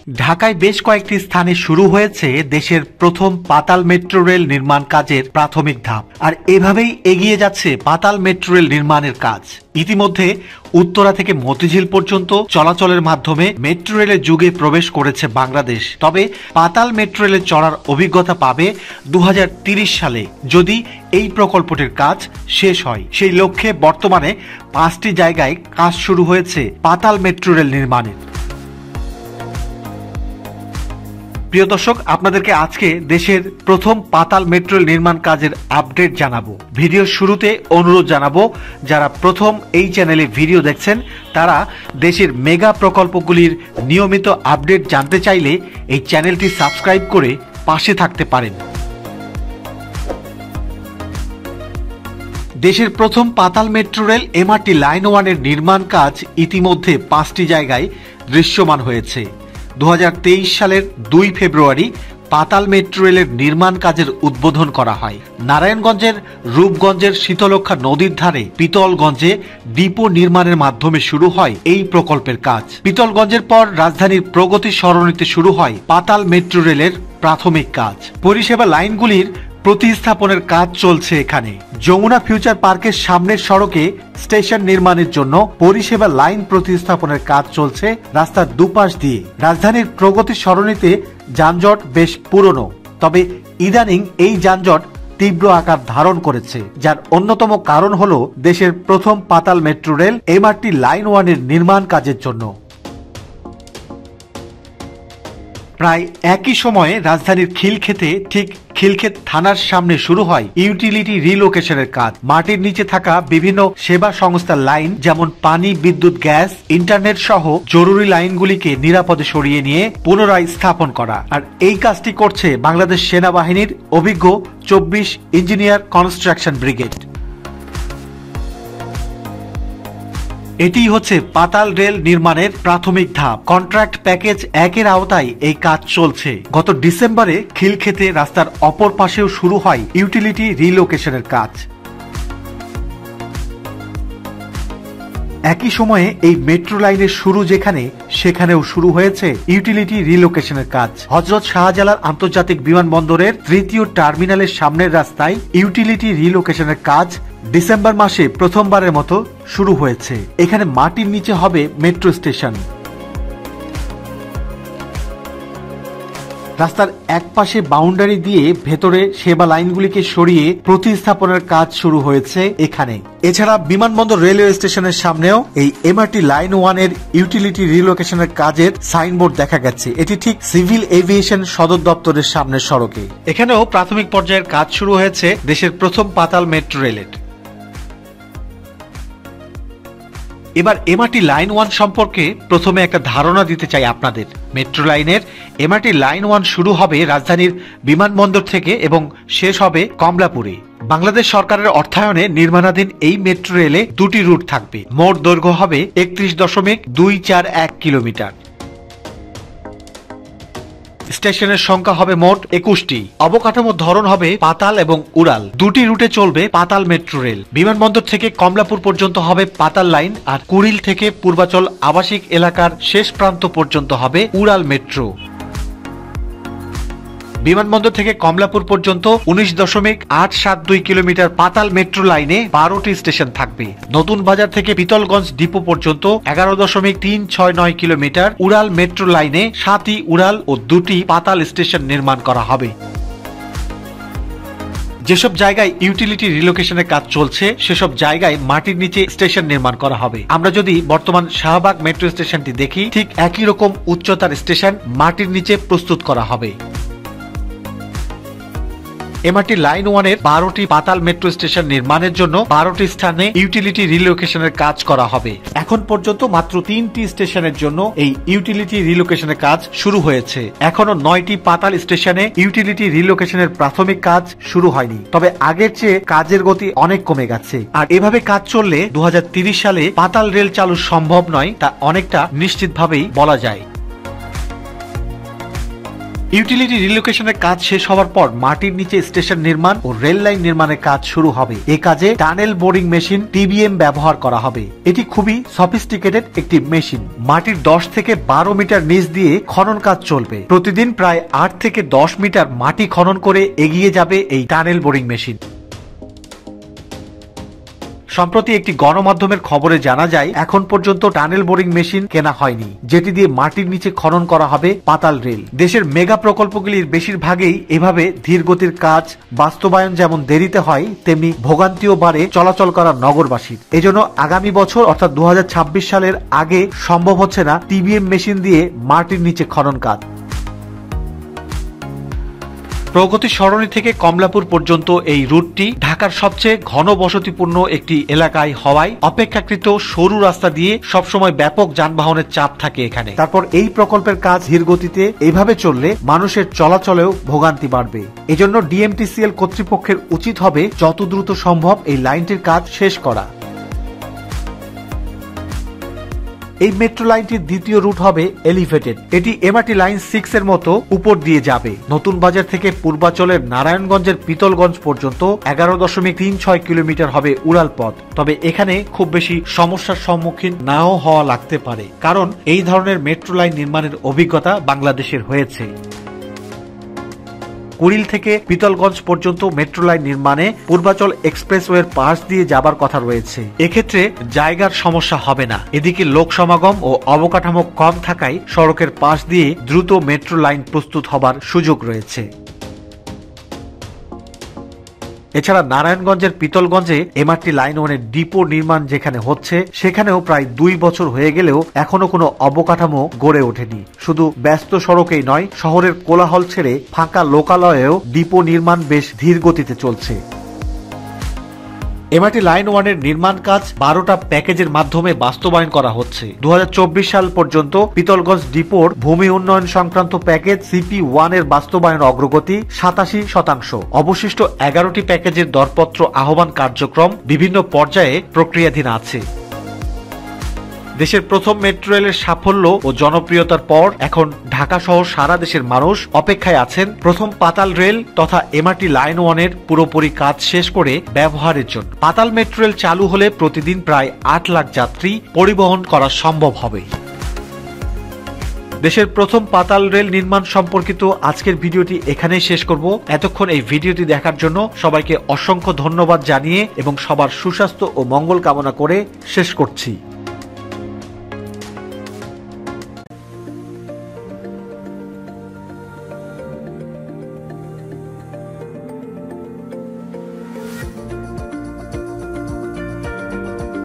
ঢাকায় বেশ কয়েকটি স্থানে শুরু হয়েছে দেশের প্রথম পাতাল মেট্রো রেল নির্মাণ কাজের প্রাথমিক ধাপ, আর এভাবেই এগিয়ে যাচ্ছে পাতাল মেট্রো রেল নির্মাণের কাজ। ইতিমধ্যে উত্তরা থেকে মতিঝিল পর্যন্ত চলাচলের মাধ্যমে মেট্রো রেলের যুগে প্রবেশ করেছে বাংলাদেশ। তবে পাতাল মেট্রো রেলে চড়ার অভিজ্ঞতা পাবে 2030 সালে, যদি এই প্রকল্পটির কাজ শেষ হয়। সেই লক্ষ্যে বর্তমানে 5টি জায়গায় কাজ শুরু হয়েছে পাতাল মেট্রো রেল নির্মাণের। প্রিয় দর্শক, আপনাদেরকে আজকে দেশের প্রথম পাতাল মেট্রো রেল নির্মাণ কাজের আপডেট জানাবো। ভিডিওর শুরুতে অনুরোধ জানাবো, যারা প্রথম এই চ্যানেলে ভিডিও দেখছেন তারা দেশের মেগা প্রকল্পগুলির নিয়মিত আপডেট জানতে চাইলে এই চ্যানেলটি সাবস্ক্রাইব করে পাশে থাকতে পারেন। দেশের প্রথম পাতাল মেট্রো রেল এমআরটি লাইন 1 এর নির্মাণ কাজ ইতিমধ্যে 5টি জায়গায় দৃশ্যমান হয়েছে। 2023 সালের 2 ফেব্রুয়ারি পাতাল মেট্রো রেলের নির্মাণ কাজের উদ্বোধন করা হয়। নারায়ণগঞ্জের রূপগঞ্জের শীতলক্ষা নদীর ধারে পিতলগঞ্জে ডিপো নির্মাণের মাধ্যমে শুরু হয় এই প্রকল্পের কাজ। পিতলগঞ্জের পর রাজধানীর প্রগতি সরণিতে শুরু হয় পাতাল মেট্রো রেলের প্রাথমিক কাজ। পরিষেবা লাইনগুলির প্রতিস্থাপনের কাজ চলছে এখানে। যমুনা ফিউচার পার্কের সামনের সড়কে স্টেশন নির্মাণের জন্য পরিষেবা লাইন প্রতিস্থাপনের কাজ চলছে রাস্তার দুপাশ দিয়ে। রাজধানীর প্রগতি সরণিতে যানজট বেশ পুরনো, তবে ইদানিং এই যানজট তীব্র আকার ধারণ করেছে, যার অন্যতম কারণ হলো দেশের প্রথম পাতাল মেট্রো রেল এমআরটি লাইন 1 এর নির্মাণ কাজের জন্য। প্রায় একই সময়ে রাজধানীর খিলক্ষেতে ঠিক খিলক্ষেত থানার সামনে শুরু হয় ইউটিলিটি রিলোকেশনের কাজ। মাটির নিচে থাকা বিভিন্ন সেবা সংস্থার লাইন, যেমন পানি, বিদ্যুৎ, গ্যাস, ইন্টারনেট সহ জরুরি লাইনগুলিকে নিরাপদে সরিয়ে নিয়ে পুনরায় স্থাপন করা। আর এই কাজটি করছে বাংলাদেশ সেনাবাহিনীর অভিজ্ঞ 24 ইঞ্জিনিয়ার কনস্ট্রাকশন ব্রিগেড। এটি হচ্ছে পাতাল রেল নির্মাণের প্রাথমিক ধাপ। কন্ট্রাক্ট প্যাকেজ 1 এর আওতায় এই কাজ চলছে। গত ডিসেম্বরে খিলক্ষেতে রাস্তার অপর পাশেও শুরু হয় ইউটিলিটি রিলোকেশনের কাজ। একই সময়ে এই মেট্রো লাইনের শুরু যেখানে, সেখানেও শুরু হয়েছে ইউটিলিটি রিলোকেশনের কাজ। হযরত শাহজালাল আন্তর্জাতিক বিমানবন্দরের 3য় টার্মিনালের সামনের রাস্তায় ইউটিলিটি রিলোকেশনের কাজ ডিসেম্বর মাসে প্রথমবারের মতো শুরু হয়েছে। এখানে মাটির নিচে হবে মেট্রো স্টেশন। রাস্তার এক পাশে বাউন্ডারি দিয়ে ভেতরে সেবা লাইনগুলিকে সরিয়ে প্রতিস্থাপনের কাজ শুরু হয়েছে এখানে। এছাড়া বিমানবন্দর রেলওয়ে স্টেশনের সামনেও এই এমআরটি লাইন 1 এর ইউটিলিটি রিলোকেশনের কাজের সাইনবোর্ড দেখা গেছে। এটি ঠিক সিভিল এভিয়েশন সদর দপ্তরের সামনের সড়কে। এখানেও প্রাথমিক পর্যায়ের কাজ শুরু হয়েছে দেশের প্রথম পাতাল মেট্রো রেলের। এবার এমআরটি লাইন 1 সম্পর্কে প্রথমে একটা ধারণা দিতে চাই আপনাদের। মেট্রো লাইনের এমআরটি লাইন 1 শুরু হবে রাজধানীর বিমানবন্দর থেকে এবং শেষ হবে কমলাপুরে। বাংলাদেশ সরকারের অর্থায়নে নির্মাণাধীন এই মেট্রো রেলে 2টি রুট থাকবে। মোট দৈর্ঘ্য হবে 31.241 কিলোমিটার। স্টেশনের সংখ্যা হবে মোট 21টি। অবকাঠামোর ধরন হবে পাতাল এবং উড়াল। 2টি রুটে চলবে পাতাল মেট্রো রেল। বিমানবন্দর থেকে কমলাপুর পর্যন্ত হবে পাতাল লাইন, আর কুড়িল থেকে পূর্বাচল আবাসিক এলাকার শেষ প্রান্ত পর্যন্ত হবে উড়াল মেট্রো। বিমানবন্দর থেকে কমলাপুর পর্যন্ত 19.872 কিলোমিটার পাতাল মেট্রো লাইনে 12টি স্টেশন থাকবে। নতুন বাজার থেকে পিতলগঞ্জ ডিপো পর্যন্ত 11.369 কিলোমিটার উড়াল মেট্রো লাইনে 7টি উড়াল ও 2টি পাতাল স্টেশন নির্মাণ করা হবে। যেসব জায়গায় ইউটিলিটি রিলোকেশনের কাজ চলছে সেসব জায়গায় মাটির নিচে স্টেশন নির্মাণ করা হবে। আমরা যদি বর্তমান শাহবাগ মেট্রো স্টেশনটি দেখি, ঠিক একই রকম উচ্চতার স্টেশন মাটির নিচে প্রস্তুত করা হবে। এমআরটি লাইন 1 এর 12টি পাতাল মেট্রো স্টেশন নির্মাণের জন্য 12টি স্থানে ইউটিলিটি রিলোকেশনের কাজ করা হবে। এখন পর্যন্ত মাত্র 3টি স্টেশনের জন্য এই ইউটিলিটি রিলোকেশনের কাজ শুরু হয়েছে। এখনো 9টি পাতাল স্টেশনে ইউটিলিটি রিলোকেশনের প্রাথমিক কাজ শুরু হয়নি, তবে আগের চেয়ে কাজের গতি অনেক কমে গেছে। আর এভাবে কাজ চললে 2030 সালে পাতাল রেল চালু সম্ভব নয়, তা অনেকটা নিশ্চিতভাবেই বলা যায়। ইউটিলিটি রিলোকেশনের কাজ শেষ হওয়ার পর মাটির নিচে স্টেশন নির্মাণ ও রেল লাইন নির্মাণের কাজ শুরু হবে। এ কাজে টানেল বোরিং মেশিন টিবিএম ব্যবহার করা হবে। এটি খুবই সফিস্টিকেটেড একটি মেশিন। মাটির 10 থেকে 12 মিটার নিচ দিয়ে খনন কাজ চলবে। প্রতিদিন প্রায় 8 থেকে 10 মিটার মাটি খনন করে এগিয়ে যাবে এই টানেল বোরিং মেশিন। সম্প্রতি একটি গণমাধ্যমের খবরে জানা যায় এখন পর্যন্ত টানেল বোরিং মেশিন কেনা হয়নি, যেটি দিয়ে মাটির নিচে খনন করা হবে পাতাল রেল। দেশের মেগা প্রকল্পগুলির বেশিরভাগেই এভাবে ধীরগতির কাজ বাস্তবায়ন যেমন দেরিতে হয়, তেমনি ভোগান্তিও বাড়ে চলাচল করা নগরবাসীর। এজন্য আগামী বছর অর্থাৎ 2026 সালের আগে সম্ভব হচ্ছে না টিবিএম মেশিন দিয়ে মাটির নিচে খনন কাজ। প্রগতি সরণি থেকে কমলাপুর পর্যন্ত এই রুটটি ঢাকার সবচেয়ে ঘন বসতিপূর্ণ একটি এলাকায় হওয়ায় অপেক্ষাকৃত সরু রাস্তা দিয়ে সবসময় ব্যাপক যানবাহনের চাপ থাকে এখানে। তারপর এই প্রকল্পের কাজ ধীর গতিতে এইভাবে চললে মানুষের চলাচলেও ভোগান্তি বাড়বে। এজন্য ডিএমটিসিএল কর্তৃপক্ষের উচিত হবে যত দ্রুত সম্ভব এই লাইনটির কাজ শেষ করা। এই মেট্রো লাইনটির দ্বিতীয় রুট হবে এলিভেটেড। এটি এমআরটি লাইন 6 এর মতো উপর দিয়ে যাবে। নতুন বাজার থেকে পূর্বাচলের নারায়ণগঞ্জের পিতলগঞ্জ পর্যন্ত 11.36 কিলোমিটার হবে উড়াল পথ। তবে এখানে খুব বেশি সমস্যার সম্মুখীন নাও হওয়া লাগতে পারে, কারণ এই ধরনের মেট্রো লাইন নির্মাণের অভিজ্ঞতা বাংলাদেশের হয়েছে। কুড়িল থেকে পিতলগঞ্জ পর্যন্ত মেট্রো লাইন নির্মাণে পূর্বাচল এক্সপ্রেসওয়ের পাশ দিয়ে যাবার কথা রয়েছে। এক্ষেত্রে জায়গার সমস্যা হবে না। এদিকে লোক সমাগম ও অবকাঠামো কম থাকায় সড়কের পাশ দিয়ে দ্রুত মেট্রো লাইন প্রস্তুত হবার সুযোগ রয়েছে। এছাড়া নারায়ণগঞ্জের পিতলগঞ্জে এমআরটি লাইন 1 এর ডিপো নির্মাণ যেখানে হচ্ছে, সেখানেও প্রায় 2 বছর হয়ে গেলেও এখনো কোনো অবকাঠামো গড়ে ওঠেনি। শুধু ব্যস্ত সড়কেই নয়, শহরের কোলাহল ছেড়ে ফাঁকা লোকালয়েও ডিপো নির্মাণ বেশ ধীর গতিতে চলছে। এমআরটি লাইন 1 এর নির্মাণ কাজ 12টা প্যাকেজের মাধ্যমে বাস্তবায়ন করা হচ্ছে। 2024 সাল পর্যন্ত পিতলগঞ্জ ডিপোর ভূমি উন্নয়ন সংক্রান্ত প্যাকেজ CP1 এর বাস্তবায়ন অগ্রগতি 87%। অবশিষ্ট 11টি প্যাকেজের দরপত্র আহ্বান কার্যক্রম বিভিন্ন পর্যায়ে প্রক্রিয়াধীন আছে। দেশের প্রথম মেট্রো রেলের সাফল্য ও জনপ্রিয়তার পর এখন ঢাকা সহ সারা দেশের মানুষ অপেক্ষায় আছেন প্রথম পাতাল রেল তথা এমআরটি লাইন 1 এর পুরোপুরি কাজ শেষ করে ব্যবহারের জন্য। পাতাল মেট্রো রেল চালু হলে প্রতিদিন প্রায় 8 লাখ যাত্রী পরিবহন করা সম্ভব হবে। দেশের প্রথম পাতাল রেল নির্মাণ সম্পর্কিত আজকের ভিডিওটি এখানেই শেষ করব। এতক্ষণ এই ভিডিওটি দেখার জন্য সবাইকে অসংখ্য ধন্যবাদ জানিয়ে এবং সবার সুস্বাস্থ্য ও মঙ্গল কামনা করে শেষ করছি।